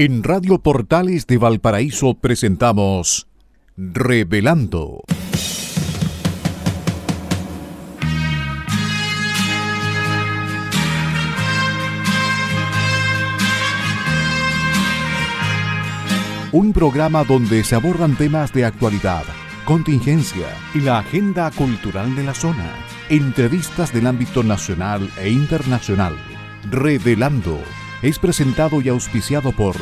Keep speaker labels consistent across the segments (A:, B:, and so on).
A: En Radio Portales de Valparaíso presentamos Revelando. Un programa donde se abordan temas de actualidad, contingencia y la agenda cultural de la zona. Entrevistas del ámbito nacional e internacional. Revelando es presentado y auspiciado por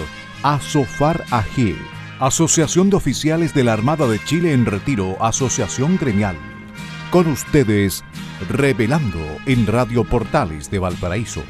A: Asofar AG, Asociación de Oficiales de la Armada de Chile en Retiro, Asociación Gremial. Con ustedes, Revelando en Radio Portales de Valparaíso.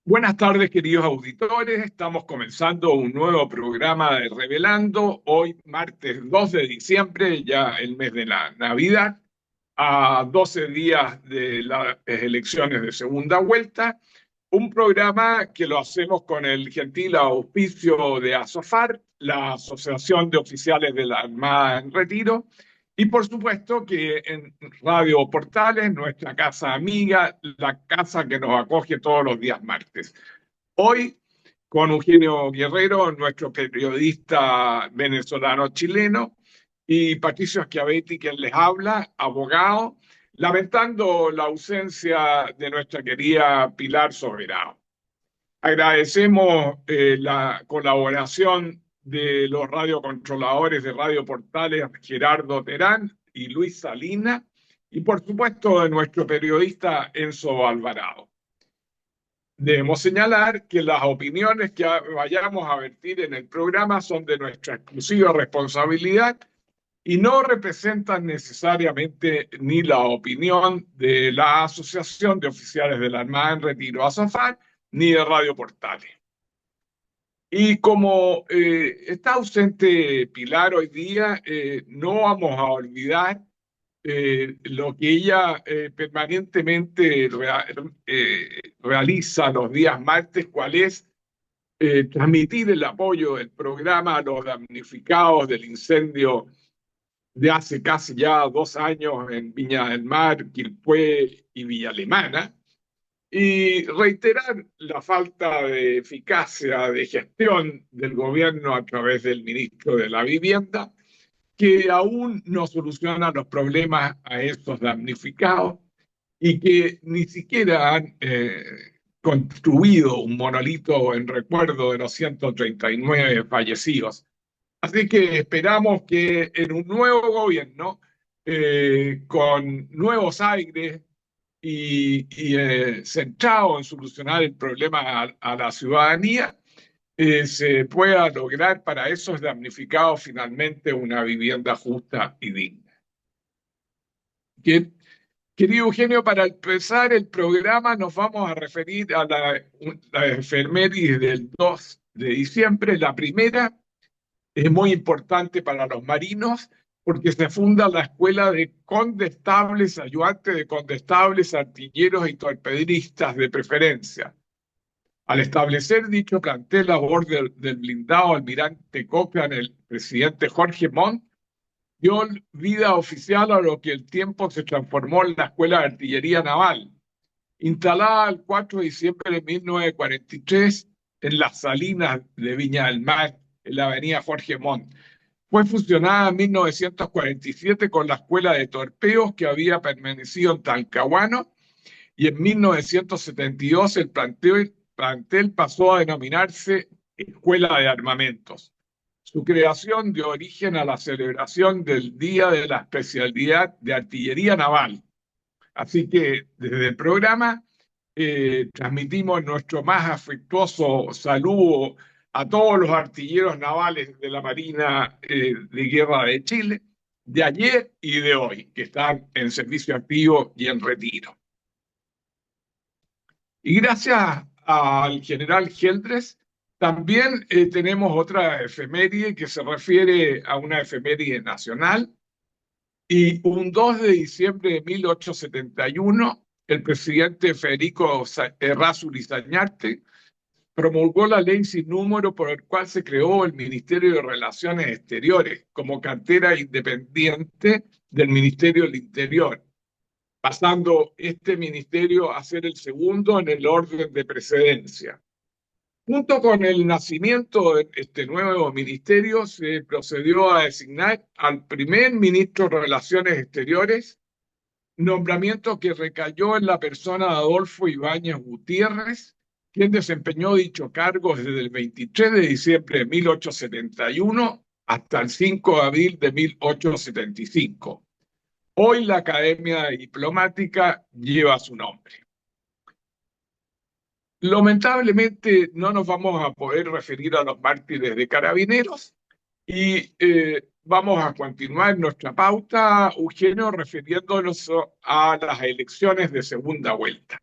B: Buenas tardes, queridos auditores. Estamos comenzando un nuevo programa de Revelando. Hoy, martes 2 de diciembre, ya el mes de la Navidad, a 12 días de las elecciones de segunda vuelta. Un programa que lo hacemos con el gentil auspicio de ASOFAR, la Asociación de Oficiales de la Armada en Retiro, y por supuesto que en Radio Portales, nuestra casa amiga, la casa que nos acoge todos los días martes. Hoy, con Eugenio Guerrero, nuestro periodista venezolano-chileno, y Patricio Schiavetti, quien les habla, abogado, lamentando la ausencia de nuestra querida Pilar Soberano. Agradecemos la colaboración de los radiocontroladores de Radio Portales, Gerardo Terán y Luis Salina, y por supuesto de nuestro periodista Enzo Alvarado. Debemos señalar que las opiniones que vayamos a vertir en el programa son de nuestra exclusiva responsabilidad y no representan necesariamente ni la opinión de la Asociación de Oficiales de la Armada en Retiro, ASOFAR, ni de Radio Portales. Y como está ausente Pilar hoy día, no vamos a olvidar lo que ella permanentemente realiza los días martes, cuál es transmitir el apoyo del programa a los damnificados del incendio de hace casi ya 2 años en Viña del Mar, Quilpué y Villa Alemana, y reiterar la falta de eficacia de gestión del gobierno a través del ministro de la Vivienda, que aún no soluciona los problemas a estos damnificados y que ni siquiera han construido un monolito en recuerdo de los 139 fallecidos. Así que esperamos que en un nuevo gobierno, con nuevos aires y centrado en solucionar el problema a la ciudadanía, se pueda lograr para esos damnificados finalmente una vivienda justa y digna. Querido Eugenio, para empezar el programa nos vamos a referir a la efeméride del 2 de diciembre. La primera es muy importante para los marinos porque se funda la Escuela de Condestables, ayudantes de condestables, artilleros y torpedistas de preferencia. Al establecer dicho plantel a bordo del blindado Almirante Cochrane, el presidente Jorge Montt dio vida oficial a lo que el tiempo se transformó en la Escuela de Artillería Naval, instalada el 4 de diciembre de 1943 en las Salinas de Viña del Mar, en la avenida Jorge Montt. Fue fusionada en 1947 con la Escuela de Torpedos que había permanecido en Talcahuano, y en 1972 el plantel pasó a denominarse Escuela de Armamentos. Su creación dio origen a la celebración del Día de la Especialidad de Artillería Naval. Así que desde el programa transmitimos nuestro más afectuoso saludo a todos los artilleros navales de la Marina de Guerra de Chile, de ayer y de hoy, que están en servicio activo y en retiro. Y gracias al general Geldres, también tenemos otra efeméride que se refiere a una efeméride nacional, Y un 2 de diciembre de 1871, el presidente Federico Errázuriz Zañarte promulgó la ley sin número por el cual se creó el Ministerio de Relaciones Exteriores como cartera independiente del Ministerio del Interior, pasando este ministerio a ser el segundo en el orden de precedencia. Junto con el nacimiento de este nuevo ministerio, se procedió a designar al primer ministro de Relaciones Exteriores, nombramiento que recayó en la persona de Adolfo Ibáñez Gutiérrez, quien desempeñó dicho cargo desde el 23 de diciembre de 1871 hasta el 5 de abril de 1875. Hoy la Academia Diplomática lleva su nombre. Lamentablemente no nos vamos a poder referir a los mártires de Carabineros y vamos a continuar nuestra pauta, Eugenio, refiriéndonos a las elecciones de segunda vuelta.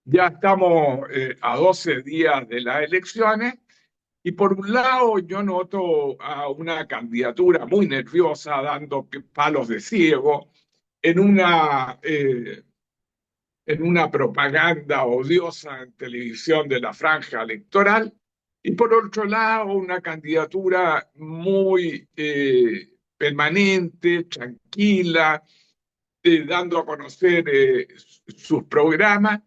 B: Ya estamos a 12 días de las elecciones y por un lado yo noto a una candidatura muy nerviosa dando palos de ciego en una propaganda odiosa en televisión de la franja electoral, y por otro lado una candidatura muy permanente, tranquila, dando a conocer sus programas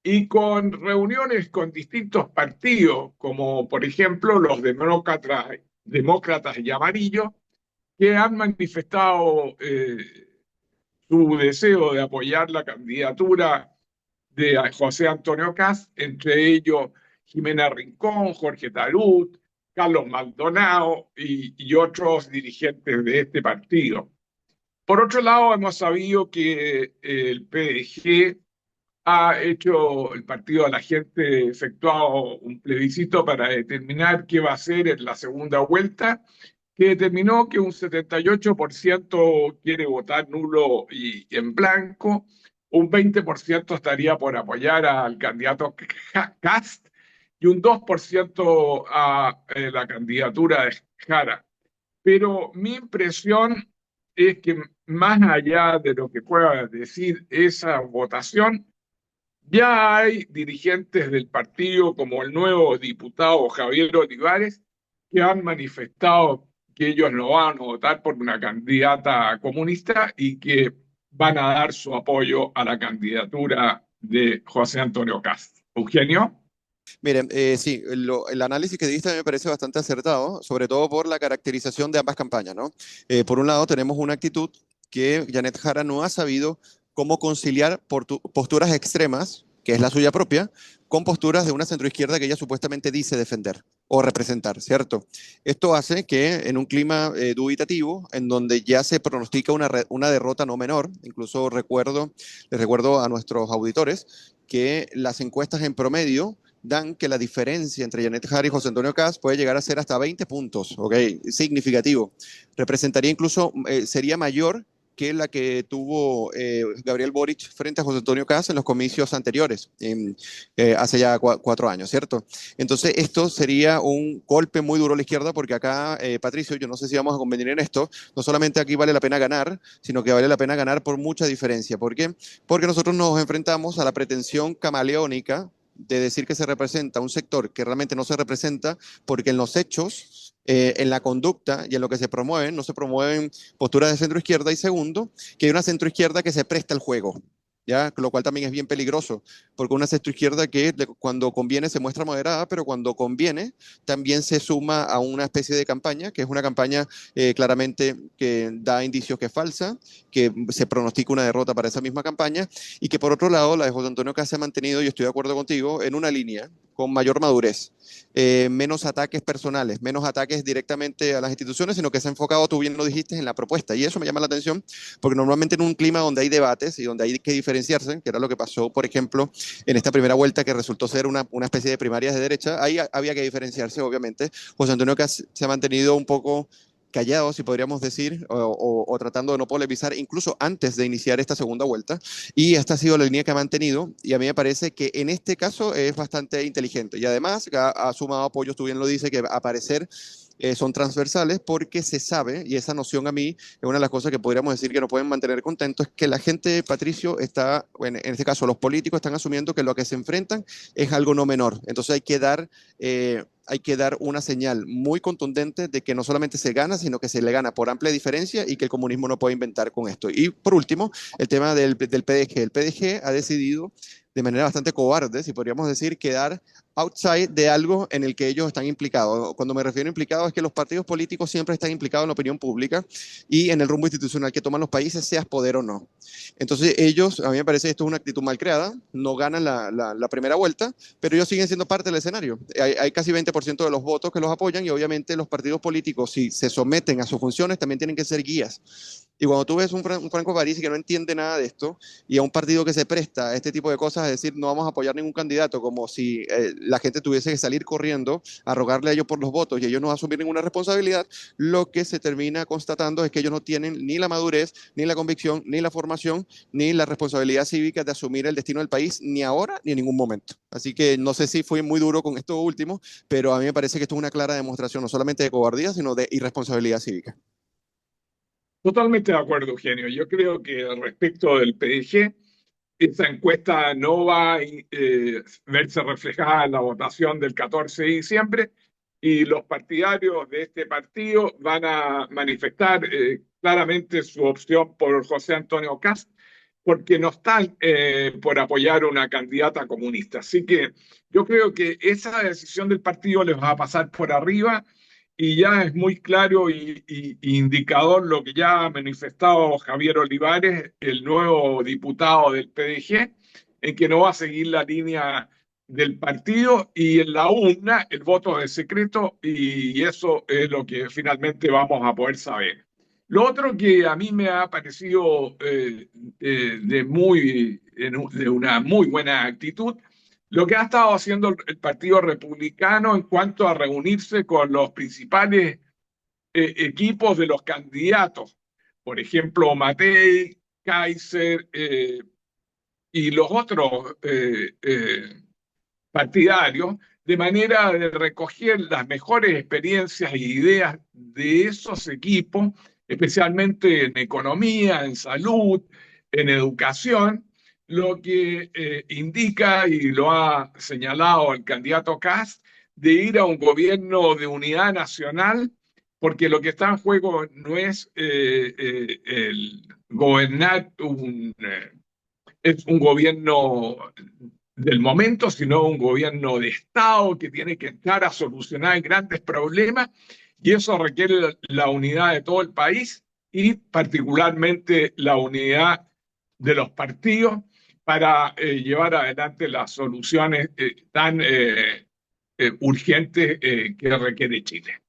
B: y con reuniones con distintos partidos, como por ejemplo los demócratas y amarillos, que han manifestado su deseo de apoyar la candidatura de José Antonio Kast, entre ellos Jimena Rincón, Jorge Tarut, Carlos Maldonado y otros dirigentes de este partido. Por otro lado, hemos sabido que el PDG el Partido de la Gente, efectuado un plebiscito para determinar qué va a hacer en la segunda vuelta, que determinó que un 78% quiere votar nulo y en blanco, un 20% estaría por apoyar al candidato Kast y un 2% a la candidatura de Jara. Pero mi impresión es que más allá de lo que pueda decir esa votación, ya hay dirigentes del partido como el nuevo diputado Javier Olivares que han manifestado que ellos no van a votar por una candidata comunista y que van a dar su apoyo a la candidatura de José Antonio Kast. Eugenio.
C: Miren, sí, el análisis que diste me parece bastante acertado, sobre todo por la caracterización de ambas campañas, ¿no? Por un lado, tenemos una actitud que Janet Jara no ha sabido cómo conciliar posturas extremas, que es la suya propia, con posturas de una centroizquierda que ella supuestamente dice defender o representar, ¿cierto? Esto hace que en un clima dubitativo, en donde ya se pronostica una derrota no menor, incluso les recuerdo a nuestros auditores que las encuestas en promedio dan que la diferencia entre Janet Jara y José Antonio Kast puede llegar a ser hasta 20 puntos, ¿ok? Significativo. Representaría incluso, sería mayor que la que tuvo Gabriel Boric frente a José Antonio Kast en los comicios anteriores, hace ya 4 años, ¿cierto? Entonces, esto sería un golpe muy duro a la izquierda, porque acá, Patricio, yo no sé si vamos a convenir en esto, no solamente aquí vale la pena ganar, sino que vale la pena ganar por mucha diferencia. ¿Por qué? Porque nosotros nos enfrentamos a la pretensión camaleónica de decir que se representa un sector que realmente no se representa, porque en los hechos, en la conducta y en lo que se promueven, no se promueven posturas de centro izquierda. Y segundo, que hay una centro izquierda que se presta al juego, ¿ya? Lo cual también es bien peligroso, porque una centro izquierda que cuando conviene se muestra moderada, pero cuando conviene también se suma a una especie de campaña, que es una campaña claramente que da indicios que es falsa, que se pronostica una derrota para esa misma campaña, y que por otro lado la de José Antonio Kast se ha mantenido, y estoy de acuerdo contigo, en una línea con mayor madurez, menos ataques personales, menos ataques directamente a las instituciones, sino que se ha enfocado, tú bien lo dijiste, en la propuesta. Y eso me llama la atención, porque normalmente en un clima donde hay debates y donde hay que diferenciarse, que era lo que pasó, por ejemplo, en esta primera vuelta, que resultó ser una especie de primarias de derecha, ahí había que diferenciarse, obviamente. José Antonio Kast se ha mantenido un poco callado, si podríamos decir, o tratando de no polemizar, incluso antes de iniciar esta segunda vuelta, y esta ha sido la línea que ha mantenido, y a mí me parece que en este caso es bastante inteligente, y además ha sumado apoyos, tú bien lo dices, que a parecer son transversales porque se sabe, y esa noción a mí es una de las cosas que podríamos decir que nos pueden mantener contentos, es que la gente, Patricio, está, bueno, en este caso los políticos están asumiendo que lo que se enfrentan es algo no menor. Entonces hay que dar una señal muy contundente de que no solamente se gana, sino que se le gana por amplia diferencia y que el comunismo no puede inventar con esto. Y por último, el tema del PDG. El PDG ha decidido de manera bastante cobarde, si podríamos decir, quedar outside de algo en el que ellos están implicados. Cuando me refiero a implicados es que los partidos políticos siempre están implicados en la opinión pública y en el rumbo institucional que toman los países, seas poder o no. Entonces ellos, a mí me parece que esto es una actitud mal creada, no ganan la primera vuelta, pero ellos siguen siendo parte del escenario. Hay casi 20% de los votos que los apoyan y obviamente los partidos políticos, si se someten a sus funciones, también tienen que ser guías. Y cuando tú ves un Franco Parisi que no entiende nada de esto y a un partido que se presta a este tipo de cosas, es decir, no vamos a apoyar ningún candidato, como si la gente tuviese que salir corriendo a rogarle a ellos por los votos y ellos no asumir ninguna responsabilidad, lo que se termina constatando es que ellos no tienen ni la madurez, ni la convicción, ni la formación, ni la responsabilidad cívica de asumir el destino del país, ni ahora ni en ningún momento. Así que no sé si fui muy duro con esto último, pero a mí me parece que esto es una clara demostración no solamente de cobardía, sino de irresponsabilidad cívica.
B: Totalmente de acuerdo, Eugenio. Yo creo que respecto del PDG, esa encuesta no va a verse reflejada en la votación del 14 de diciembre y los partidarios de este partido van a manifestar claramente su opción por José Antonio Kast porque no están por apoyar una candidata comunista. Así que yo creo que esa decisión del partido les va a pasar por arriba y ya es muy claro y indicador lo que ya ha manifestado Javier Olivares, el nuevo diputado del PDG, en que no va a seguir la línea del partido y en la urna el voto es secreto y eso es lo que finalmente vamos a poder saber. Lo otro que a mí me ha parecido de una muy buena actitud lo que ha estado haciendo el Partido Republicano en cuanto a reunirse con los principales equipos de los candidatos, por ejemplo, Matei, Kaiser y los otros partidarios, de manera de recoger las mejores experiencias e ideas de esos equipos, especialmente en economía, en salud, en educación, lo que indica, y lo ha señalado el candidato Kast, de ir a un gobierno de unidad nacional, porque lo que está en juego no es el gobernar es un gobierno del momento, sino un gobierno de Estado que tiene que entrar a solucionar grandes problemas y eso requiere la unidad de todo el país y particularmente la unidad de los partidos para llevar adelante las soluciones tan urgentes que requiere Chile.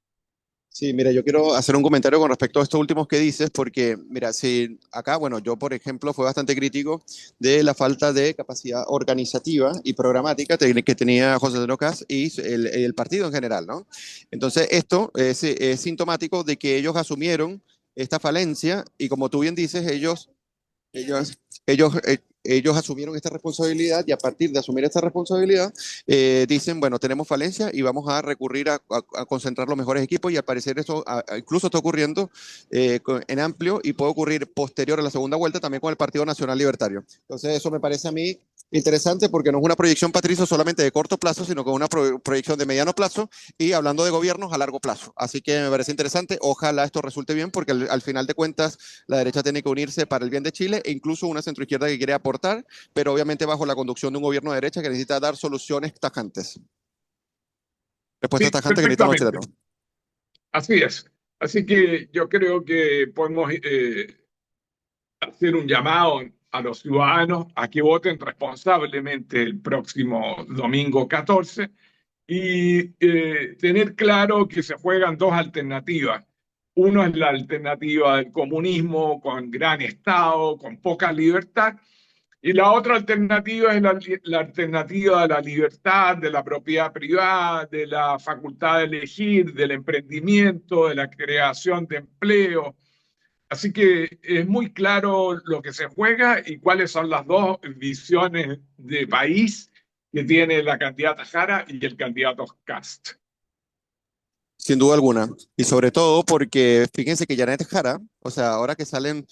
C: Sí, mira, yo quiero hacer un comentario con respecto a estos últimos que dices, porque, mira, si acá, bueno, yo, por ejemplo, fui bastante crítico de la falta de capacidad organizativa y programática que tenía José Antonio Kast y el partido en general, ¿no? Entonces, esto es sintomático de que ellos asumieron esta falencia y, como tú bien dices, ellos, ellos asumieron esta responsabilidad y a partir de asumir esta responsabilidad dicen, bueno, tenemos falencia y vamos a recurrir a concentrar los mejores equipos y al parecer eso incluso está ocurriendo en amplio y puede ocurrir posterior a la segunda vuelta también con el Partido Nacional Libertario. Entonces eso me parece a mí interesante porque no es una proyección, Patricio, solamente de corto plazo, sino que es una proyección de mediano plazo y hablando de gobiernos a largo plazo. Así que me parece interesante. Ojalá esto resulte bien porque al final de cuentas la derecha tiene que unirse para el bien de Chile e incluso una centroizquierda que quiere aportar, pero obviamente bajo la conducción de un gobierno de derecha que necesita dar soluciones tajantes. Respuestas
B: Sí,
C: tajantes que necesitan los
B: perfectamente.
C: chilenos.
B: Así es. Así que yo creo que podemos hacer un llamado a los ciudadanos a que voten responsablemente el próximo domingo 14 y tener claro que se juegan dos alternativas. Uno es la alternativa del comunismo con gran Estado, con poca libertad, y la otra alternativa es la alternativa de la libertad, de la propiedad privada, de la facultad de elegir, del emprendimiento, de la creación de empleo. Así que es muy claro lo que se juega y cuáles son las dos visiones de país que tiene la candidata Jara y el candidato Kast.
C: Sin duda alguna. Y sobre todo porque fíjense que Janet Jara, o sea, ahora que salen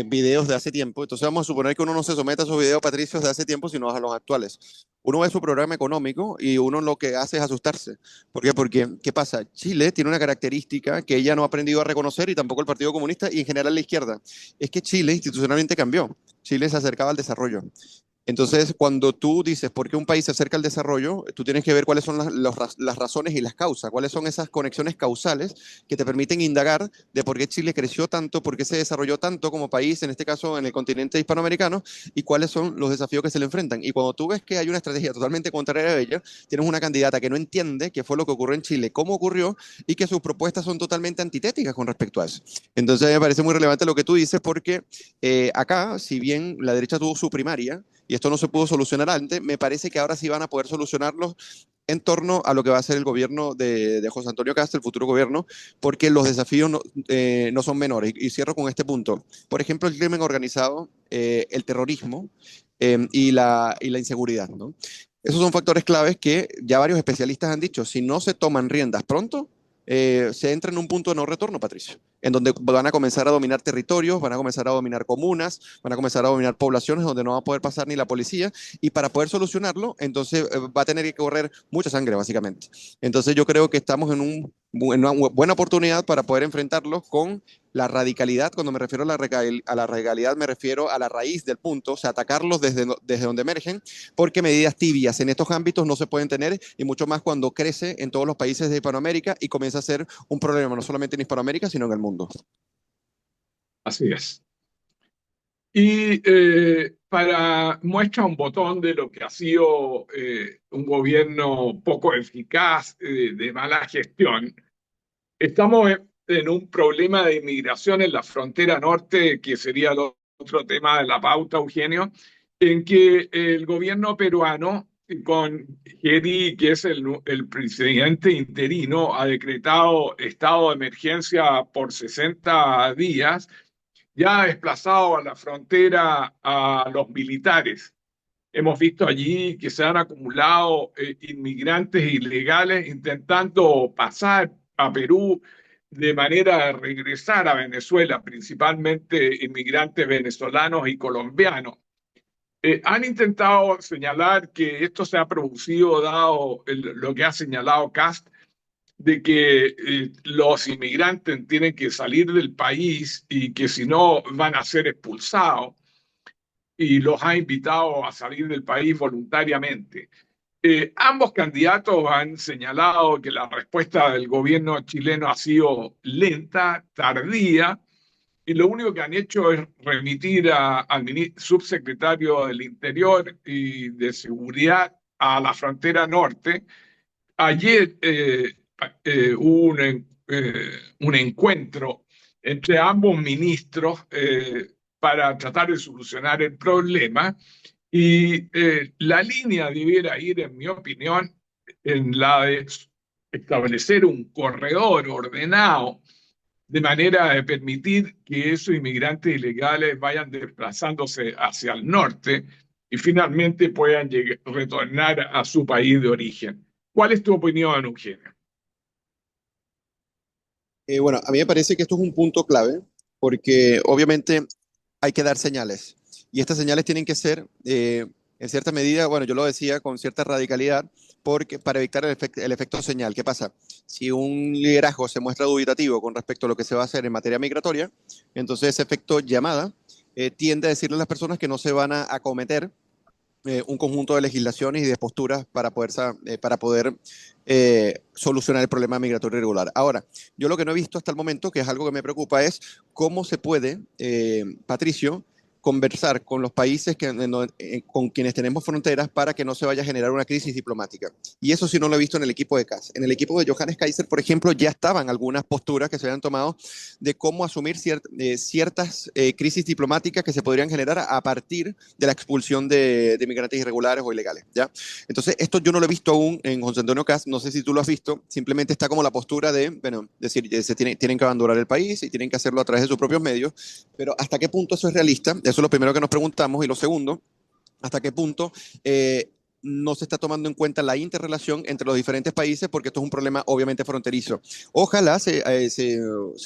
C: videos de hace tiempo, entonces vamos a suponer que uno no se somete a esos videos, Patricios, de hace tiempo, sino a los actuales. Uno ve su programa económico y uno lo que hace es asustarse. ¿Por qué? Porque, ¿qué pasa? Chile tiene una característica que ella no ha aprendido a reconocer y tampoco el Partido Comunista y en general la izquierda. Es que Chile institucionalmente cambió. Chile se acercaba al desarrollo. Entonces, cuando tú dices por qué un país se acerca al desarrollo, tú tienes que ver cuáles son las razones y las causas, cuáles son esas conexiones causales que te permiten indagar de por qué Chile creció tanto, por qué se desarrolló tanto como país, en este caso en el continente hispanoamericano, y cuáles son los desafíos que se le enfrentan. Y cuando tú ves que hay una estrategia totalmente contraria a ella, tienes una candidata que no entiende qué fue lo que ocurrió en Chile, cómo ocurrió, y que sus propuestas son totalmente antitéticas con respecto a eso. Entonces, me parece muy relevante lo que tú dices porque acá, si bien la derecha tuvo su primaria, y esto no se pudo solucionar antes, me parece que ahora sí van a poder solucionarlo en torno a lo que va a ser el gobierno de José Antonio Cast, el futuro gobierno, porque los desafíos no son menores. Y cierro con este punto. Por ejemplo, el crimen organizado, el terrorismo y la inseguridad, ¿no? Esos son factores claves que ya varios especialistas han dicho, si no se toman riendas pronto, se entra en un punto de no retorno, Patricio, en donde van a comenzar a dominar territorios, van a comenzar a dominar comunas, van a comenzar a dominar poblaciones donde no va a poder pasar ni la policía, y para poder solucionarlo, entonces va a tener que correr mucha sangre, básicamente. Entonces yo creo que estamos en una buena oportunidad para poder enfrentarlos con la radicalidad. Cuando me refiero a la radicalidad, me refiero a la raíz del punto, o sea, atacarlos desde donde emergen, porque medidas tibias en estos ámbitos no se pueden tener, y mucho más cuando crece en todos los países de Hispanoamérica y comienza a ser un problema no solamente en Hispanoamérica, sino en el mundo.
B: Así es. Y para muestra un botón de lo que ha sido un gobierno poco eficaz, de mala gestión, estamos en un problema de inmigración en la frontera norte, que sería el otro tema de la pauta, Eugenio, en que el gobierno peruano, con Gedi, que es el presidente interino, ha decretado estado de emergencia por 60 días, ya ha desplazado a la frontera a los militares. Hemos visto allí que se han acumulado inmigrantes ilegales intentando pasar a Perú de manera de regresar a Venezuela, principalmente inmigrantes venezolanos y colombianos. Han intentado señalar que esto se ha producido dado lo que ha señalado Cast, de que los inmigrantes tienen que salir del país y que si no van a ser expulsados, y los ha invitado a salir del país voluntariamente. Ambos candidatos han señalado que la respuesta del gobierno chileno ha sido lenta, tardía, y lo único que han hecho es remitir al subsecretario del Interior y de Seguridad a la frontera norte. Ayer hubo un encuentro entre ambos ministros para tratar de solucionar el problema, y la línea debiera ir, en mi opinión, en la de establecer un corredor ordenado de manera de permitir que esos inmigrantes ilegales vayan desplazándose hacia el norte y finalmente puedan retornar a su país de origen. ¿Cuál es tu opinión, Eugenio?
C: Bueno, a mí me parece que esto es un punto clave porque obviamente hay que dar señales y estas señales tienen que ser, en cierta medida, bueno, yo lo decía con cierta radicalidad, porque para evitar el efecto señal. ¿Qué pasa? Si un liderazgo se muestra dubitativo con respecto a lo que se va a hacer en materia migratoria, entonces ese efecto llamada tiende a decirle a las personas que no se van a acometer un conjunto de legislaciones y de posturas para poder solucionar el problema migratorio irregular. Ahora, yo lo que no he visto hasta el momento, que es algo que me preocupa, es cómo se puede, Patricio, conversar con los países con quienes tenemos fronteras para que no se vaya a generar una crisis diplomática. Y eso sí no lo he visto en el equipo de CAS. En el equipo de Johannes Kaiser, por ejemplo, ya estaban algunas posturas que se habían tomado de cómo asumir ciertas crisis diplomáticas que se podrían generar a partir de la expulsión de migrantes irregulares o ilegales, ¿ya? Entonces, esto yo no lo he visto aún en José Antonio Cast, no sé si tú lo has visto, simplemente está como la postura de, bueno, decir, tienen que abandonar el país y tienen que hacerlo a través de sus propios medios, pero ¿hasta qué punto eso es realista? Eso es lo primero que nos preguntamos. Y lo segundo, ¿hasta qué punto no se está tomando en cuenta la interrelación entre los diferentes países porque esto es un problema obviamente fronterizo. Ojalá se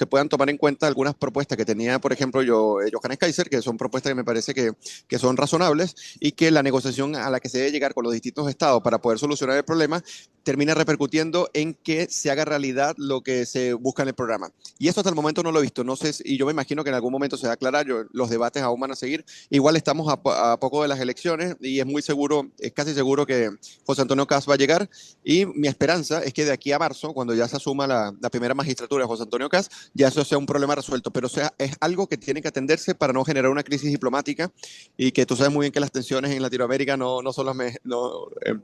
C: puedan tomar en cuenta algunas propuestas que tenía, por ejemplo, Johannes Kaiser, que son propuestas que me parece que son razonables y que la negociación a la que se debe llegar con los distintos estados para poder solucionar el problema termina repercutiendo en que se haga realidad lo que se busca en el programa. Y eso hasta el momento no lo he visto, no sé, y yo me imagino que en algún momento se va a aclarar, los debates aún van a seguir. Igual estamos a poco de las elecciones y es casi seguro que José Antonio Caz va a llegar y mi esperanza es que de aquí a marzo, cuando ya se asuma la primera magistratura de José Antonio Caz, ya eso sea un problema resuelto, pero es algo que tiene que atenderse para no generar una crisis diplomática y que tú sabes muy bien que las tensiones en Latinoamérica no son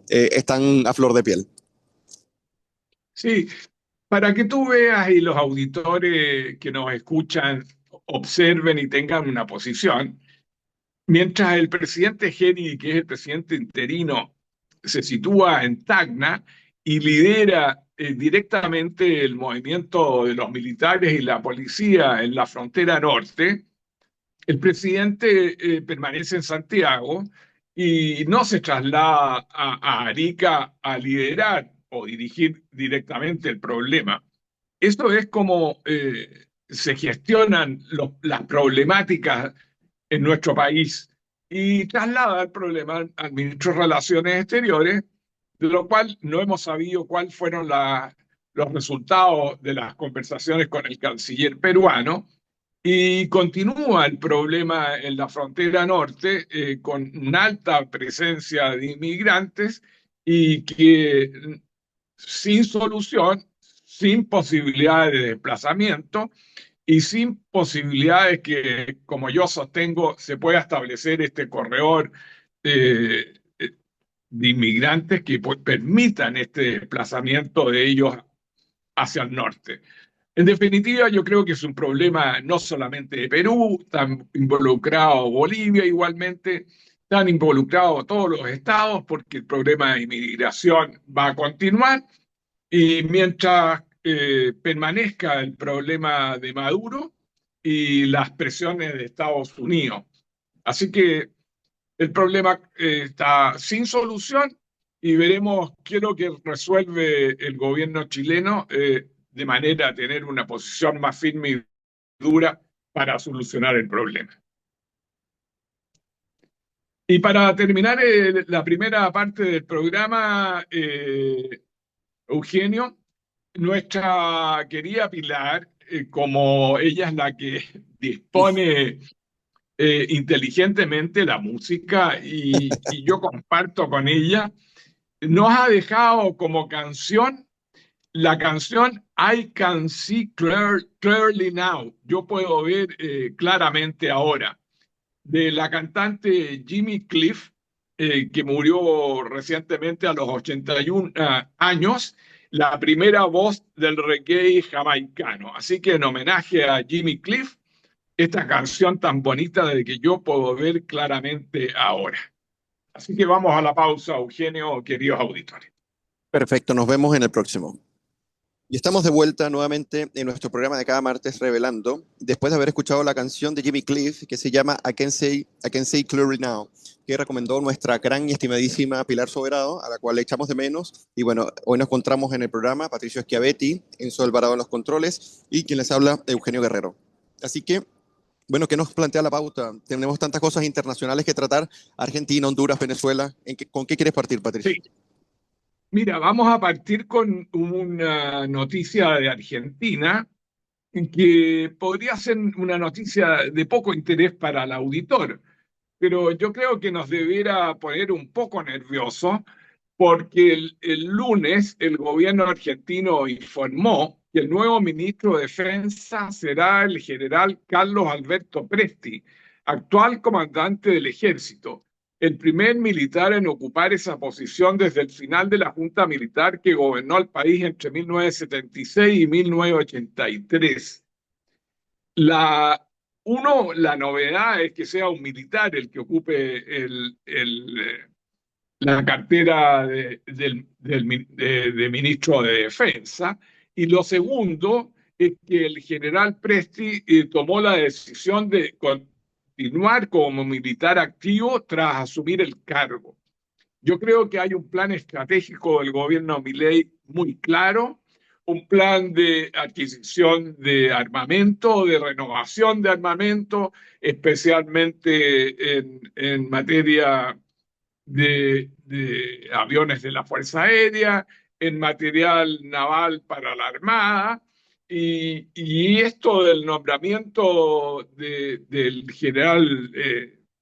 C: están a flor de piel.
B: Sí, para que tú veas y los auditores que nos escuchan observen y tengan una posición, mientras el presidente Geni, que es el presidente interino, se sitúa en Tacna y lidera directamente el movimiento de los militares y la policía en la frontera norte, el presidente permanece en Santiago y no se traslada a Arica a liderar o dirigir directamente el problema. Esto es como se gestionan las problemáticas en nuestro país y traslada el problema al ministro de Relaciones Exteriores, de lo cual no hemos sabido cuáles fueron los resultados de las conversaciones con el canciller peruano. Y continúa el problema en la frontera norte con una alta presencia de inmigrantes y que sin solución, sin posibilidades de desplazamiento y sin posibilidades que, como yo sostengo, se pueda establecer este corredor eh, de inmigrantes que permitan este desplazamiento de ellos hacia el norte. En definitiva, yo creo que es un problema no solamente de Perú, están involucrados Bolivia igualmente, están involucrados todos los estados porque el problema de inmigración va a continuar y mientras permanezca el problema de Maduro y las presiones de Estados Unidos. Así que el problema está sin solución y veremos qué es lo que resuelve el gobierno chileno de manera a tener una posición más firme y dura para solucionar el problema. Y para terminar la primera parte del programa, Eugenio, nuestra querida Pilar, como ella es la que dispone inteligentemente la música y yo comparto con ella, nos ha dejado como canción la canción I Can See Clearly Now. Yo puedo ver claramente ahora, de la cantante Jimmy Cliff, que murió recientemente a los 81 años, la primera voz del reggae jamaicano. Así que en homenaje a Jimmy Cliff, esta canción tan bonita de que yo puedo ver claramente ahora. Así que vamos a la pausa, Eugenio, queridos auditores.
C: Perfecto, nos vemos en el próximo. Y estamos de vuelta nuevamente en nuestro programa de cada martes Revelando, después de haber escuchado la canción de Jimmy Cliff que se llama I Can See Clearly Now, que recomendó nuestra gran y estimadísima Pilar Soberado, a la cual le echamos de menos. Y bueno, hoy nos encontramos en el programa Patricio Schiavetti, Enzo Alvarado en los controles y quien les habla, Eugenio Guerrero. Así que, bueno, ¿qué nos plantea la pauta? Tenemos tantas cosas internacionales que tratar, Argentina, Honduras, Venezuela. ¿Con qué quieres partir, Patricio?
B: Sí. Mira, vamos a partir con una noticia de Argentina que podría ser una noticia de poco interés para el auditor, pero yo creo que nos debiera poner un poco nerviosos porque el lunes el gobierno argentino informó que el nuevo ministro de Defensa será el general Carlos Alberto Presti, actual comandante del ejército, el primer militar en ocupar esa posición desde el final de la Junta Militar que gobernó el país entre 1976 y 1983. La novedad es que sea un militar el que ocupe la cartera de ministro de Defensa. Y lo segundo es que el general Presti tomó la decisión de continuar como militar activo tras asumir el cargo. Yo creo que hay un plan estratégico del gobierno Milei muy claro, un plan de adquisición de armamento, de renovación de armamento, especialmente en materia de aviones de la Fuerza Aérea, en material naval para la Armada, y esto del nombramiento del general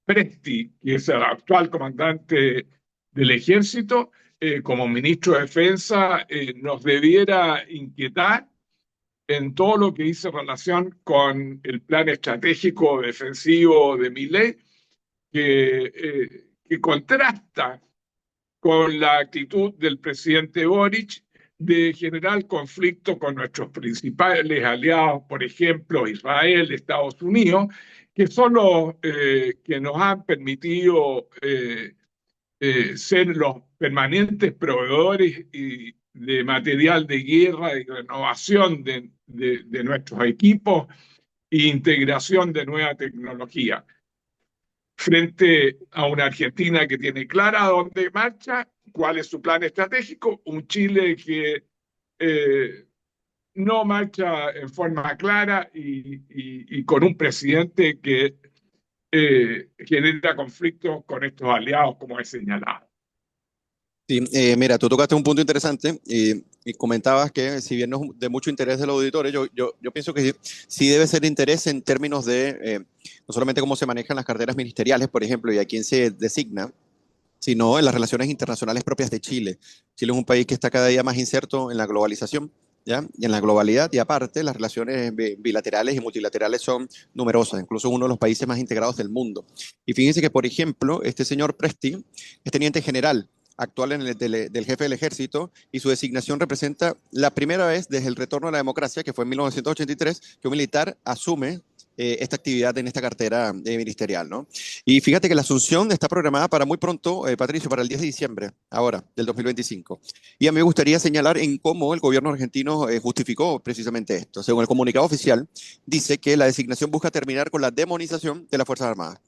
B: Presti, que es el actual comandante del ejército, como ministro de Defensa, nos debiera inquietar en todo lo que dice relación con el plan estratégico defensivo de Milei, que contrasta con la actitud del presidente Boric de generar conflicto con nuestros principales aliados, por ejemplo, Israel, Estados Unidos, que son los que nos han permitido ser los permanentes proveedores de material de guerra y renovación de nuestros equipos e integración de nueva tecnología frente a una Argentina que tiene clara dónde marcha, cuál es su plan estratégico, un Chile que no marcha en forma clara y con un presidente que genera conflictos con estos aliados, como he señalado.
C: Sí, mira, tú tocaste un punto interesante y comentabas que si bien no es de mucho interés de los auditores, yo pienso que sí debe ser de interés en términos de no solamente cómo se manejan las carteras ministeriales, por ejemplo, y a quién se designa, sino en las relaciones internacionales propias de Chile. Chile es un país que está cada día más inserto en la globalización, ¿ya? Y en la globalidad, y aparte, las relaciones bilaterales y multilaterales son numerosas, incluso uno de los países más integrados del mundo. Y fíjense que, por ejemplo, este señor Presti es teniente general actual del jefe del ejército, y su designación representa la primera vez desde el retorno a la democracia, que fue en 1983, que un militar asume esta actividad en esta cartera ministerial, ¿no? Y fíjate que la asunción está programada para muy pronto, Patricio, para el 10 de diciembre, ahora, del 2025. Y a mí me gustaría señalar en cómo el gobierno argentino justificó precisamente esto. Según el comunicado oficial, dice que la designación busca terminar con la demonización de las Fuerzas Armadas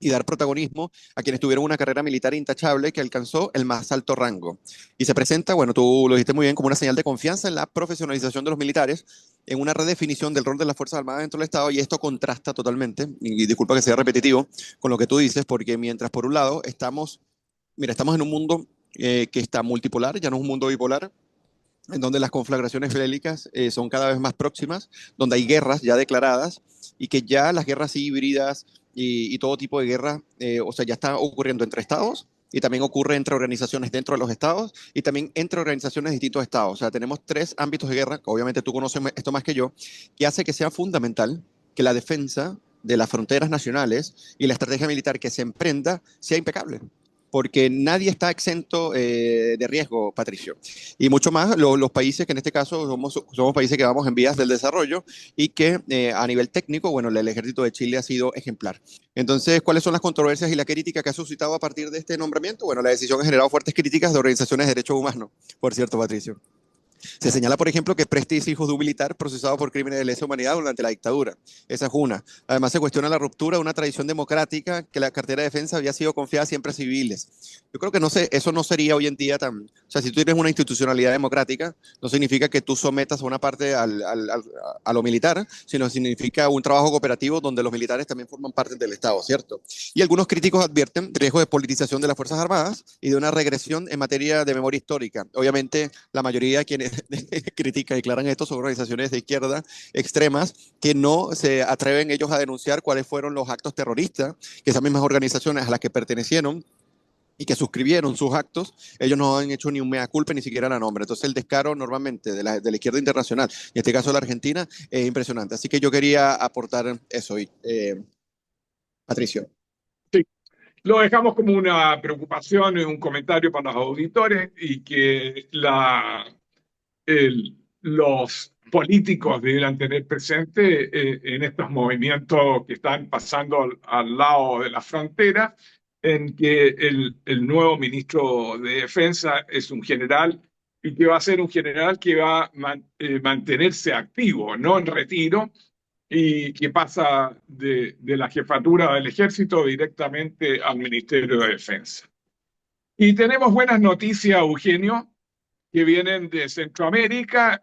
C: y dar protagonismo a quienes tuvieron una carrera militar intachable que alcanzó el más alto rango. Y se presenta, bueno, tú lo dijiste muy bien, como una señal de confianza en la profesionalización de los militares, en una redefinición del rol de las Fuerzas Armadas dentro del Estado, y esto contrasta totalmente, y disculpa que sea repetitivo, con lo que tú dices, porque mientras por un lado estamos en un mundo que está multipolar, ya no es un mundo bipolar, en donde las conflagraciones bélicas son cada vez más próximas, donde hay guerras ya declaradas y que ya las guerras híbridas y todo tipo de guerra, o sea, ya está ocurriendo entre estados y también ocurre entre organizaciones dentro de los estados y también entre organizaciones de distintos estados. O sea, tenemos tres ámbitos de guerra, que obviamente tú conoces esto más que yo, que hace que sea fundamental que la defensa de las fronteras nacionales y la estrategia militar que se emprenda sea impecable, porque nadie está exento de riesgo, Patricio. Y mucho más los países que en este caso somos países que vamos en vías del desarrollo y que a nivel técnico, bueno, el ejército de Chile ha sido ejemplar. Entonces, ¿cuáles son las controversias y la crítica que ha suscitado a partir de este nombramiento? Bueno, la decisión ha generado fuertes críticas de organizaciones de derechos humanos, por cierto, Patricio. Se señala, por ejemplo, que Presti es hijo de un militar procesado por crímenes de lesa humanidad durante la dictadura. Esa es una. Además, se cuestiona la ruptura de una tradición democrática que la cartera de defensa había sido confiada siempre a civiles. Yo creo que eso no sería hoy en día tan... O sea, si tú tienes una institucionalidad democrática, no significa que tú sometas a una parte a lo militar, sino significa un trabajo cooperativo donde los militares también forman parte del Estado, ¿cierto? Y algunos críticos advierten riesgo de politización de las Fuerzas Armadas y de una regresión en materia de memoria histórica. Obviamente, la mayoría de quienes critican y declaran esto son organizaciones de izquierda extremas que no se atreven ellos a denunciar cuáles fueron los actos terroristas que esas mismas organizaciones a las que pertenecieron y que suscribieron sus actos, ellos no han hecho ni un mea culpa, ni siquiera la nombre. Entonces el descaro normalmente de la izquierda internacional, en este caso de la Argentina, es impresionante. Así que yo quería aportar eso hoy. Patricio.
B: Sí, lo dejamos como una preocupación, un comentario para los auditores y que los políticos deberán tener presente en estos movimientos que están pasando al lado de la frontera, en que el nuevo ministro de Defensa es un general y que va a ser un general que va a mantenerse activo, no en retiro, y que pasa de la jefatura del ejército directamente al Ministerio de Defensa. Y tenemos buenas noticias, Eugenio, que vienen de Centroamérica.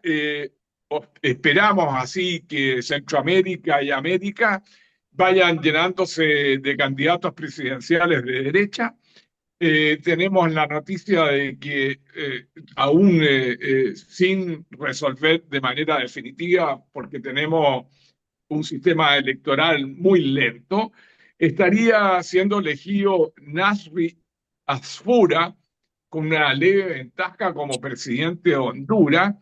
B: Esperamos así que Centroamérica y América vayan llenándose de candidatos presidenciales de derecha. Tenemos la noticia de que aún sin resolver de manera definitiva, porque tenemos un sistema electoral muy lento, estaría siendo elegido Nasri Asfura con una leve ventaja como presidente de Honduras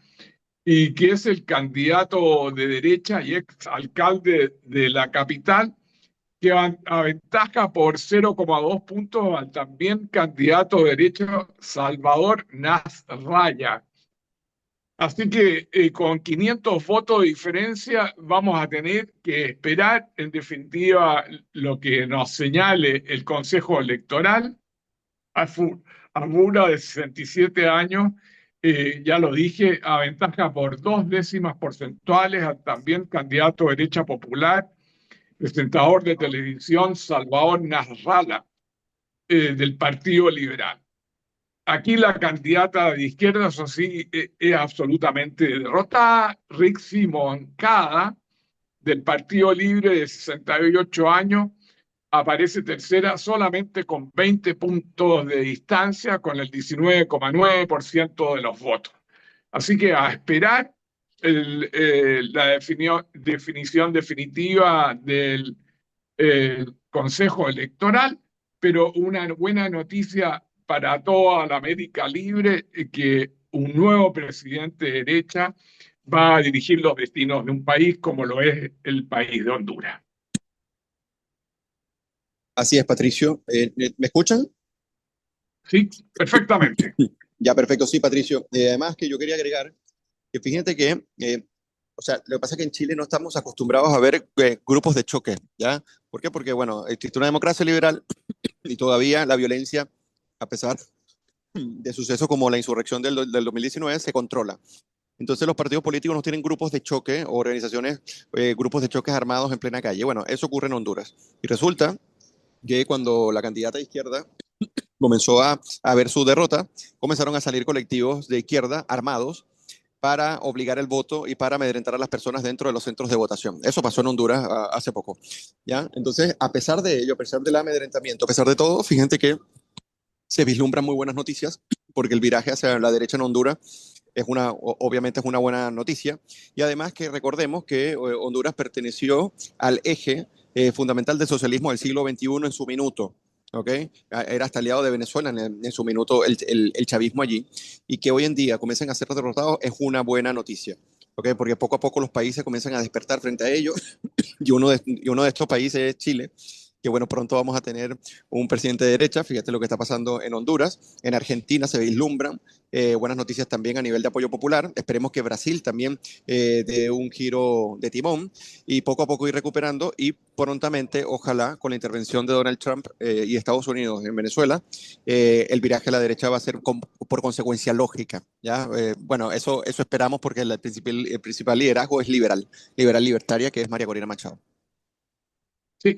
B: y que es el candidato de derecha y ex alcalde de la capital que aventaja por 0,2 puntos al también candidato de derecha Salvador Nasralla. Así que con 500 votos de diferencia vamos a tener que esperar en definitiva lo que nos señale el Consejo Electoral. Amura de 67 años, ya lo dije, aventaja por 2 décimas porcentuales al también candidato de derecha popular, presentador de televisión Salvador Nasralla, del Partido Liberal. Aquí la candidata de izquierda, eso sí, es absolutamente derrotada. Rixi Moncada, del Partido Libre, de 68 años, aparece tercera solamente con 20 puntos de distancia, con el 19,9% de los votos. Así que a esperar la definición definitiva del Consejo Electoral, pero una buena noticia para toda la América Libre, que un nuevo presidente de derecha va a dirigir los destinos de un país como lo es el país de Honduras.
C: Así es, Patricio. ¿Me escuchan?
B: Sí, perfectamente.
C: Ya, perfecto. Sí, Patricio. Además que yo quería agregar que fíjate que, o sea, lo que pasa es que en Chile no estamos acostumbrados a ver grupos de choque, ¿ya? ¿Por qué? Porque, bueno, existe una democracia liberal y todavía la violencia, a pesar de sucesos como la insurrección del 2019, se controla. Entonces los partidos políticos no tienen grupos de choque o organizaciones, grupos de choques armados en plena calle. Bueno, eso ocurre en Honduras. Y resulta que cuando la candidata de izquierda comenzó a ver su derrota, comenzaron a salir colectivos de izquierda armados para obligar el voto y para amedrentar a las personas dentro de los centros de votación. Eso pasó en Honduras hace poco, ¿ya? Entonces, a pesar de ello, a pesar del amedrentamiento, a pesar de todo, fíjate que se vislumbran muy buenas noticias, porque el viraje hacia la derecha en Honduras obviamente es una buena noticia. Y además que recordemos que Honduras perteneció al eje fundamental del socialismo del siglo XXI en su minuto. ¿Okay? Era hasta aliado de Venezuela en su minuto el chavismo allí, y que hoy en día comiencen a ser derrotados es una buena noticia. ¿Okay? Porque poco a poco los países comienzan a despertar frente a ellos, y uno de estos países es Chile, que bueno, pronto vamos a tener un presidente de derecha. Fíjate lo que está pasando en Honduras. En Argentina se vislumbran buenas noticias también a nivel de apoyo popular. Esperemos que Brasil también dé un giro de timón y poco a poco ir recuperando, y prontamente, ojalá, con la intervención de Donald Trump y Estados Unidos en Venezuela, el viraje a la derecha va a ser por consecuencia lógica, ¿ya? Bueno, eso esperamos, porque el principal liderazgo es libertaria, que es María Corina Machado.
B: Sí,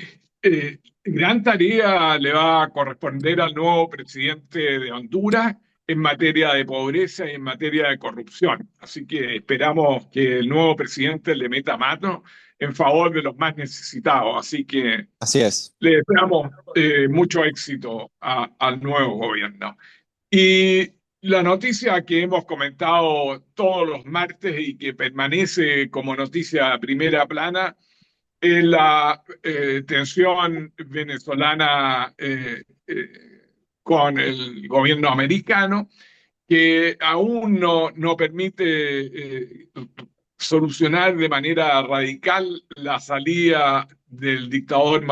B: gran tarea le va a corresponder al nuevo presidente de Honduras en materia de pobreza y en materia de corrupción. Así que esperamos que el nuevo presidente le meta mano en favor de los más necesitados. Así que
C: Así es.
B: le deseamos mucho éxito al nuevo gobierno. Y la noticia que hemos comentado todos los martes y que permanece como noticia a primera plana es la tensión venezolana con el gobierno americano, que aún no permite solucionar de manera radical la salida del dictador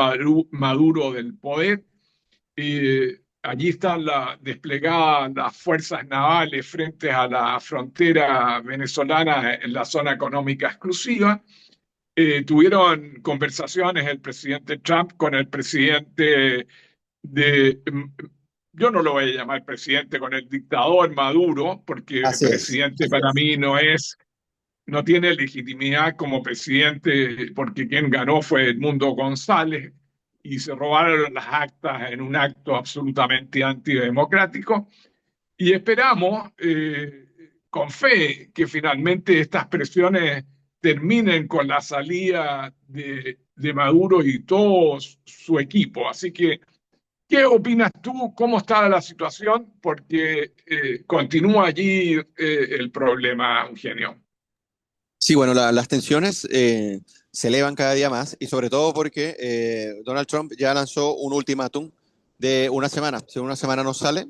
B: Maduro del poder. Allí están desplegadas las fuerzas navales frente a la frontera venezolana en la zona económica exclusiva. Tuvieron conversaciones el presidente Trump con el presidente de, yo no lo voy a llamar presidente, con el dictador Maduro, porque
C: Así es.
B: presidente para mí no tiene legitimidad como presidente, porque quien ganó fue Edmundo González, y se robaron las actas en un acto absolutamente antidemocrático. Y esperamos con fe que finalmente estas presiones terminen con la salida de Maduro y todo su equipo. Así que, ¿qué opinas tú? ¿Cómo está la situación? Porque continúa allí el problema, Eugenio.
C: Sí, bueno, las tensiones se elevan cada día más y sobre todo porque Donald Trump ya lanzó un ultimátum de una semana. Si una semana no sale,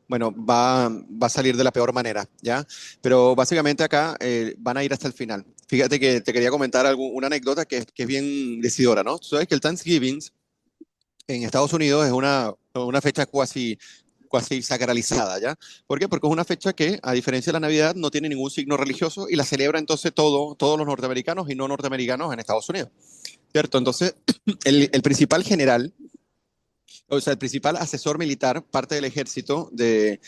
C: bueno, va a salir de la peor manera, ¿ya? Pero básicamente acá van a ir hasta el final. Fíjate que te quería comentar una anécdota que es bien decidora, ¿no? Tú sabes que el Thanksgiving en Estados Unidos es una fecha cuasi sacralizada, ¿ya? ¿Por qué? Porque es una fecha que, a diferencia de la Navidad, no tiene ningún signo religioso y la celebra entonces todos los norteamericanos y no norteamericanos en Estados Unidos, ¿cierto? Entonces, el principal general, o sea, el principal asesor militar, parte del ejército de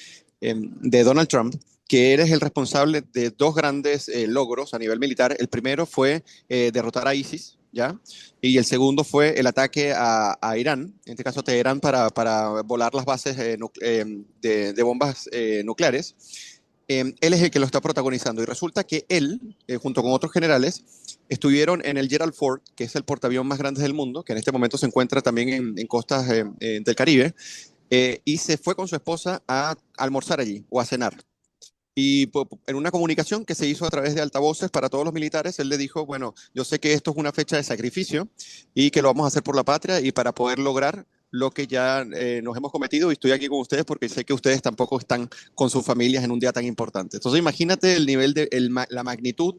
C: Donald Trump, que eres el responsable de dos grandes logros a nivel militar. El primero fue derrotar a ISIS, ¿ya? Y el segundo fue el ataque a Irán, en este caso Teherán, para volar las bases de bombas nucleares. Él es el que lo está protagonizando y resulta que él, junto con otros generales, estuvieron en el Gerald Ford, que es el portaaviones más grande del mundo, que en este momento se encuentra también en costas del Caribe, y se fue con su esposa a almorzar allí o a cenar. Y en una comunicación que se hizo a través de altavoces para todos los militares, él le dijo, bueno, yo sé que esto es una fecha de sacrificio y que lo vamos a hacer por la patria y para poder lograr lo que ya nos hemos cometido y estoy aquí con ustedes porque sé que ustedes tampoco están con sus familias en un día tan importante. Entonces imagínate el nivel la magnitud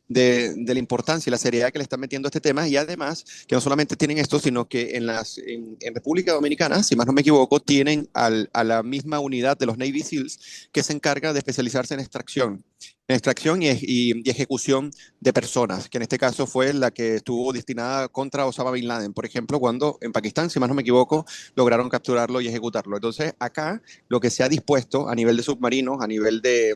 C: de la importancia y la seriedad que le están metiendo a este tema y además que no solamente tienen esto, sino que en República Dominicana, si más no me equivoco, tienen a la misma unidad de los Navy SEALs que se encarga de especializarse en extracción y ejecución de personas, que en este caso fue la que estuvo destinada contra Osama Bin Laden, por ejemplo, cuando en Pakistán, si más no me equivoco, lograron capturarlo y ejecutarlo. Entonces, acá lo que se ha dispuesto a nivel de submarinos, a nivel de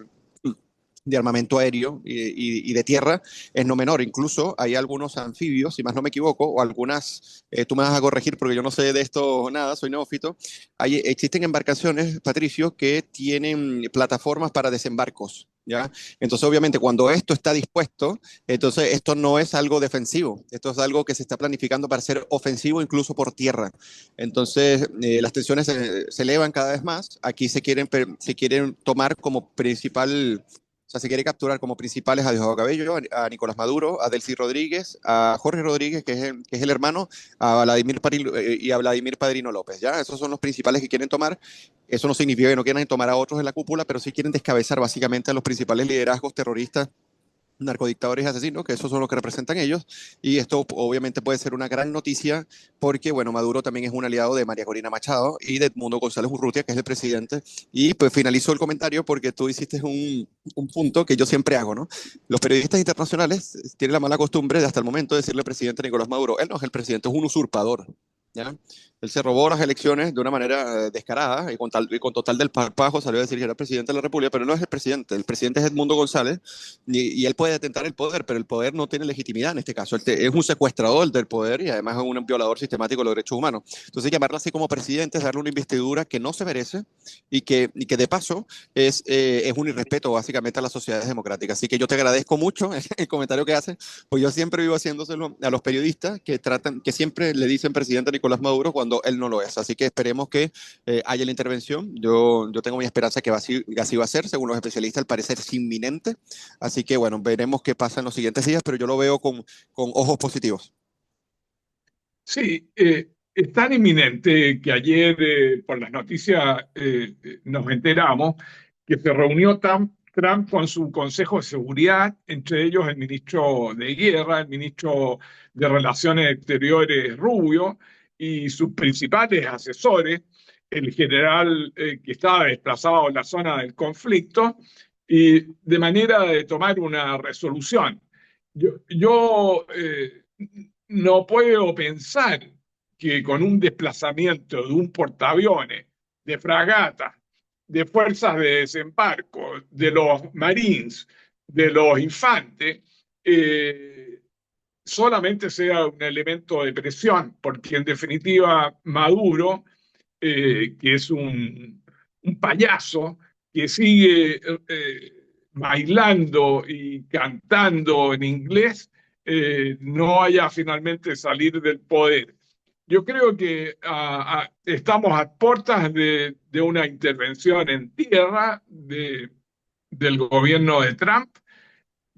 C: armamento aéreo y de tierra es no menor. Incluso hay algunos anfibios, si más no me equivoco, o algunas, tú me vas a corregir porque yo no sé de esto nada, soy neófito. Existen embarcaciones, Patricio, que tienen plataformas para desembarcos. ¿Ya? Entonces, obviamente, cuando esto está dispuesto, entonces esto no es algo defensivo, esto es algo que se está planificando para ser ofensivo incluso por tierra. Entonces, las tensiones se elevan cada vez más. Aquí se quieren tomar como principal, o sea, se quiere capturar como principales a Diosdado Cabello, a Nicolás Maduro, a Delcy Rodríguez, a Jorge Rodríguez, que es el hermano, a Vladimir y a Vladimir Padrino López. ¿Ya? Esos son los principales que quieren tomar. Eso no significa que no quieran tomar a otros en la cúpula, pero sí quieren descabezar básicamente a los principales liderazgos terroristas, narcodictadores y asesinos, que esos son los que representan ellos, y esto obviamente puede ser una gran noticia porque, bueno, Maduro también es un aliado de María Corina Machado y de Edmundo González Urrutia, que es el presidente, y pues finalizo el comentario porque tú hiciste un punto que yo siempre hago, ¿no? Los periodistas internacionales tienen la mala costumbre de hasta el momento decirle presidente a Nicolás Maduro, él no es el presidente, es un usurpador, ¿ya? Él se robó las elecciones de una manera descarada y con total del parpajo salió a decir que era presidente de la República, pero no es el presidente es Edmundo González y él puede detentar el poder, pero el poder no tiene legitimidad en este caso. Es un secuestrador del poder y además es un violador sistemático de los derechos humanos. Entonces llamarlo así como presidente es darle una investidura que no se merece y que de paso es un irrespeto básicamente a las sociedades democráticas. Así que yo te agradezco mucho el comentario que haces, pues yo siempre vivo haciéndoselo a los periodistas que siempre le dicen presidente a Nicolás Maduro cuando él no lo es. Así que esperemos que haya la intervención. Yo tengo mi esperanza que así va a ser, según los especialistas, al parecer es inminente. Así que bueno, veremos qué pasa en los siguientes días, pero yo lo veo con ojos positivos.
B: Sí, es tan inminente que ayer por las noticias nos enteramos que se reunió Trump con su Consejo de Seguridad, entre ellos el ministro de Guerra, el ministro de Relaciones Exteriores Rubio y sus principales asesores, el general que estaba desplazado en la zona del conflicto, y de manera de tomar una resolución. Yo no puedo pensar que con un desplazamiento de un portaaviones, de fragata, de fuerzas de desembarco, de los marines, de los infantes, eh, solamente sea un elemento de presión, porque en definitiva Maduro, que es un payaso que sigue bailando y cantando en inglés, no haya finalmente salir del poder. Yo creo que estamos a puertas de una intervención en tierra del gobierno de Trump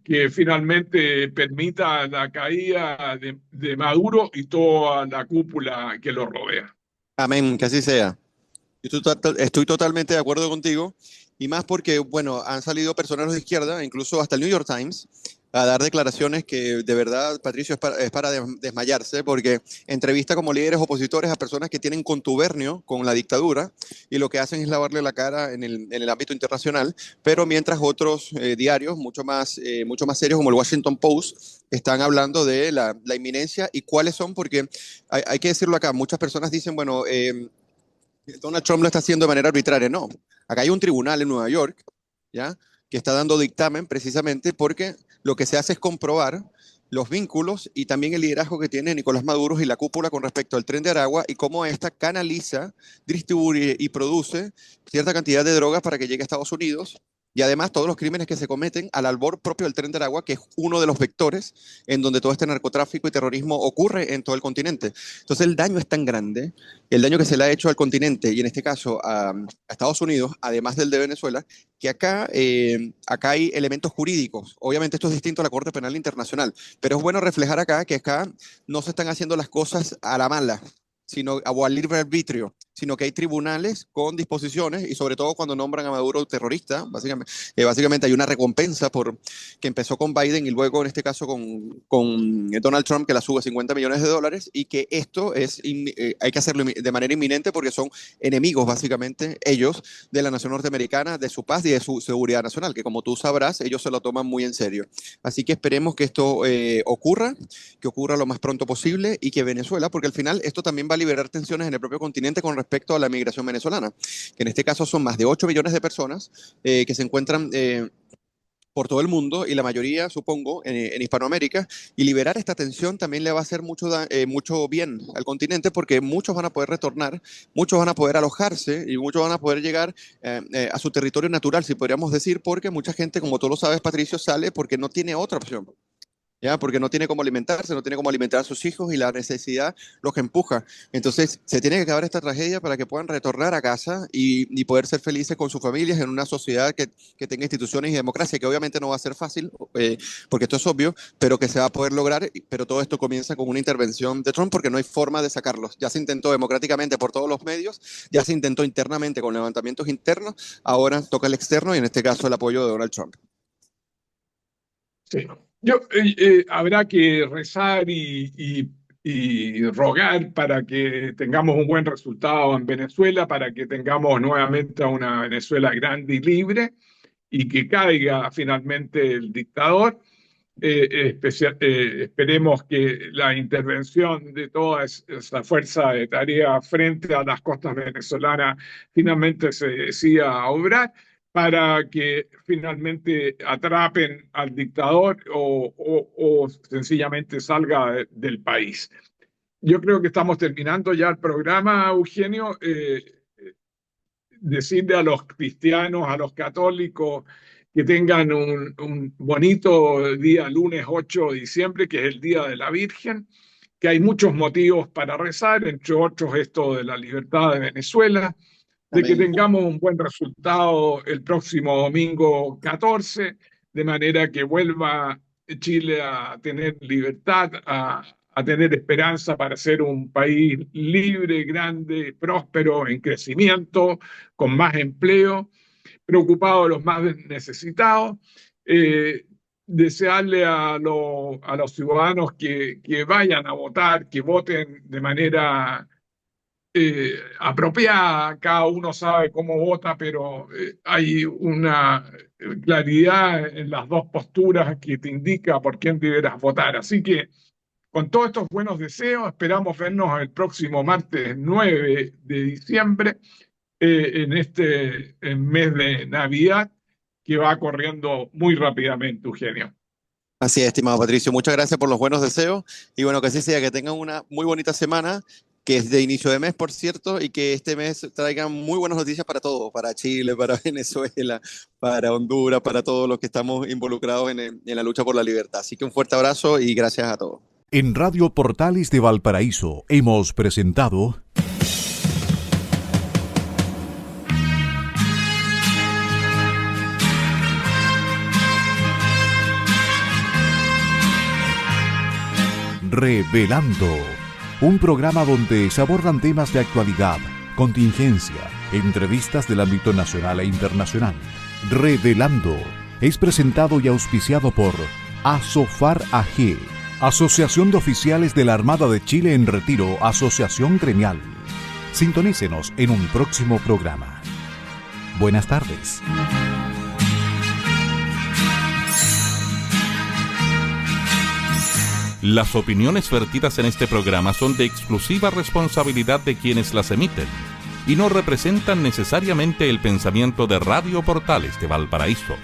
B: que finalmente permita la caída de Maduro y toda la cúpula que lo rodea.
C: Amén, que así sea. Yo estoy totalmente de acuerdo contigo, y más porque, bueno, han salido personeros de izquierda, incluso hasta el New York Times, a dar declaraciones que de verdad, Patricio, es para desmayarse, porque entrevista como líderes opositores a personas que tienen contubernio con la dictadura y lo que hacen es lavarle la cara en el ámbito internacional, pero mientras otros diarios mucho más serios como el Washington Post están hablando de la inminencia y cuáles son, porque hay que decirlo acá, muchas personas dicen, bueno, Donald Trump lo está haciendo de manera arbitraria. No, acá hay un tribunal en Nueva York, ¿ya? Que está dando dictamen precisamente porque lo que se hace es comprobar los vínculos y también el liderazgo que tiene Nicolás Maduro y la cúpula con respecto al Tren de Aragua y cómo esta canaliza, distribuye y produce cierta cantidad de drogas para que llegue a Estados Unidos. Y además todos los crímenes que se cometen al albor propio del Tren de Aragua, que es uno de los vectores en donde todo este narcotráfico y terrorismo ocurre en todo el continente. Entonces el daño es tan grande, el daño que se le ha hecho al continente y en este caso a Estados Unidos, además del de Venezuela, que acá hay elementos jurídicos. Obviamente esto es distinto a la Corte Penal Internacional, pero es bueno reflejar acá que acá no se están haciendo las cosas a la mala, o al libre arbitrio, sino que hay tribunales con disposiciones y sobre todo cuando nombran a Maduro terrorista, básicamente hay una recompensa que empezó con Biden y luego en este caso con Donald Trump que la sube a $50 millones y que esto hay que hacerlo de manera inminente porque son enemigos básicamente ellos de la nación norteamericana, de su paz y de su seguridad nacional, que como tú sabrás ellos se lo toman muy en serio. Así que esperemos que esto ocurra, que ocurra lo más pronto posible y que Venezuela, porque al final esto también va a liberar tensiones en el propio continente con respecto a la migración venezolana, que en este caso son más de 8 millones de personas que se encuentran por todo el mundo y la mayoría, supongo, en Hispanoamérica, y liberar esta tensión también le va a hacer mucho bien al continente porque muchos van a poder retornar, muchos van a poder alojarse y muchos van a poder llegar a su territorio natural, si podríamos decir, porque mucha gente, como tú lo sabes, Patricio, sale porque no tiene otra opción. ¿Ya? Porque no tiene cómo alimentarse, no tiene cómo alimentar a sus hijos y la necesidad los empuja. Entonces, se tiene que acabar esta tragedia para que puedan retornar a casa y poder ser felices con sus familias en una sociedad que tenga instituciones y democracia, que obviamente no va a ser fácil, porque esto es obvio, pero que se va a poder lograr. Pero todo esto comienza con una intervención de Trump porque no hay forma de sacarlos. Ya se intentó democráticamente por todos los medios, ya se intentó internamente con levantamientos internos, ahora toca el externo y en este caso el apoyo de Donald Trump.
B: Sí. Habrá que rezar y rogar para que tengamos un buen resultado en Venezuela, para que tengamos nuevamente una Venezuela grande y libre y que caiga finalmente el dictador. Esperemos que la intervención de toda esa fuerza de tarea frente a las costas venezolanas finalmente se decida a obrar para que finalmente atrapen al dictador o sencillamente salga del país. Yo creo que estamos terminando ya el programa, Eugenio. Decirle a los cristianos, a los católicos, que tengan un bonito día lunes 8 de diciembre, que es el Día de la Virgen, que hay muchos motivos para rezar, entre otros esto de la libertad de Venezuela, de que
C: Amén.
B: tengamos un buen resultado el próximo domingo 14, de manera que vuelva Chile a tener libertad, a tener esperanza para ser un país libre, grande, próspero, en crecimiento, con más empleo, preocupado de los más necesitados. Eh, Desearle a los ciudadanos que vayan a votar, que voten de manera apropiada, cada uno sabe cómo vota, pero hay una claridad en las dos posturas que te indica por quién deberás votar. Así que con todos estos buenos deseos, esperamos vernos el próximo martes 9 de diciembre, en mes de Navidad, que va corriendo muy rápidamente, Eugenio.
C: Así es, estimado Patricio. Muchas gracias por los buenos deseos. Y bueno, que así sea, que tengan una muy bonita semana, que es de inicio de mes, por cierto, y que este mes traigan muy buenas noticias para todos, para Chile, para Venezuela, para Honduras, para todos los que estamos involucrados en la lucha por la libertad. Así que un fuerte abrazo y gracias a todos.
A: En Radio Portales de Valparaíso hemos presentado Revelando, un programa donde se abordan temas de actualidad, contingencia, entrevistas del ámbito nacional e internacional. Revelando es presentado y auspiciado por Asofar AG, Asociación de Oficiales de la Armada de Chile en Retiro, Asociación Gremial. Sintonícenos en un próximo programa. Buenas tardes.
D: Las opiniones vertidas en este programa son de exclusiva responsabilidad de quienes las emiten y no representan necesariamente el pensamiento de Radio Portales de Valparaíso,